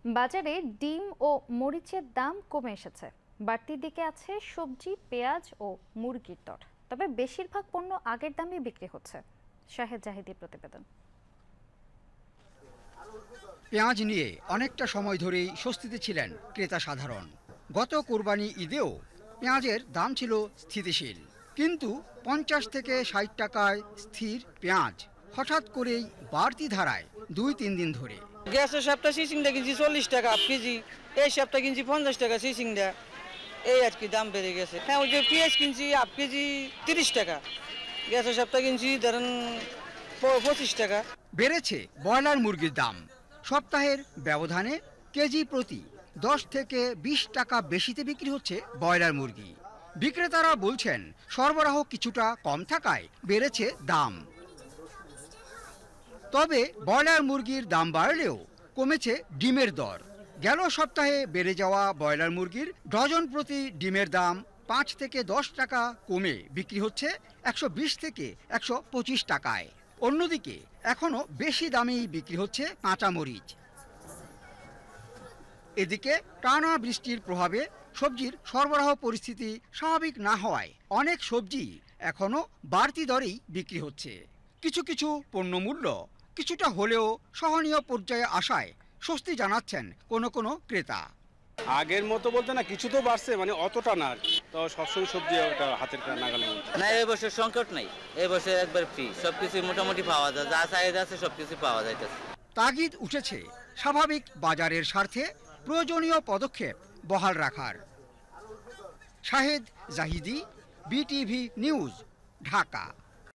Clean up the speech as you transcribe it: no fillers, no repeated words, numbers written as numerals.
বাজারে ডিম ও মরিচের দাম কমে এসেছে। বাড়তির দিকে আছে সবজি, পেঁয়াজ ও মুরগির দর। তবে বেশিরভাগ পণ্য আগের দামেই বিক্রি হচ্ছে। শাহেদ জাহিদের প্রতিবেদন। পেঁয়াজ নিয়ে অনেকটা সময় ধরেই স্বস্তিতে ছিলেন ক্রেতা সাধারণ। গত কোরবানি ঈদেও পেঁয়াজের দাম ছিল স্থিতিশীল, কিন্তু 50 থেকে 60 টাকায় স্থির পেঁয়াজ হঠাৎ করেই বাড়তি ধারায় 2-3 দিন ধরে। গ্যাসের সপ্তাহ সিসিংটা কিনছি 40 টাকা হাফ কেজি, এই সপ্তাহ কিনছি 50 টাকা সিসিংটা, এই আর কি দাম বেড়ে গেছে। হ্যাঁ, ওই যে পেঁয়াজ কিনছি হাফ কেজি 30 টাকা, গ্যাসের সপ্তাহ কিনছি ধরেন 25 টাকা। বেড়েছে ব্রয়লার মুরগির দাম। সপ্তাহের ব্যবধানে কেজি প্রতি 10 থেকে 20 টাকা বেশিতে বিক্রি হচ্ছে ব্রয়লার মুরগি। বিক্রেতারা বলছেন সরবরাহ কিছুটা কম থাকায় বেড়েছে দাম। তবে ব্রয়লার মুরগির দাম বাড়লেও কমেছে ডিমের দর। গেল সপ্তাহে বেড়ে যাওয়া ব্রয়লার মুরগির ডজন প্রতি ডিমের দাম 5 থেকে 10 টাকা কমে বিক্রি হচ্ছে 120 থেকে 125 টাকায়। অন্যদিকে এখনও বেশি দামেই বিক্রি হচ্ছে কাঁচামরিচ। এদিকে টানা বৃষ্টির প্রভাবে সবজির সরবরাহ পরিস্থিতি স্বাভাবিক না হওয়ায় অনেক সবজি এখনও বাড়তি দরেই বিক্রি হচ্ছে। কিছু কিছু পণ্যমূল্য কিছুটা হলেও সহনীয় পর্যায়ে আসায় স্বস্তি জানাচ্ছেন কোনো কোনো ক্রেতা। আগের মতো বলতে না, কিছু তো বাড়ছে, মানে অতটা না, তো সবসময় সবজি ওটা হাতের নাগালে না। এবছর সংকট নাই, এবছর একবার ফ্রি, সবকিছু মোটামুটি পাওয়া যায়, যা চাহিদা আছে সবকিছু পাওয়া যাইতেছে। তাগিদ উঠেছে স্বাভাবিক বাজারের স্বার্থে প্রয়োজনীয় পদক্ষেপ বহাল রাখার। Shahed Zahidi, BTV news, Dhaka.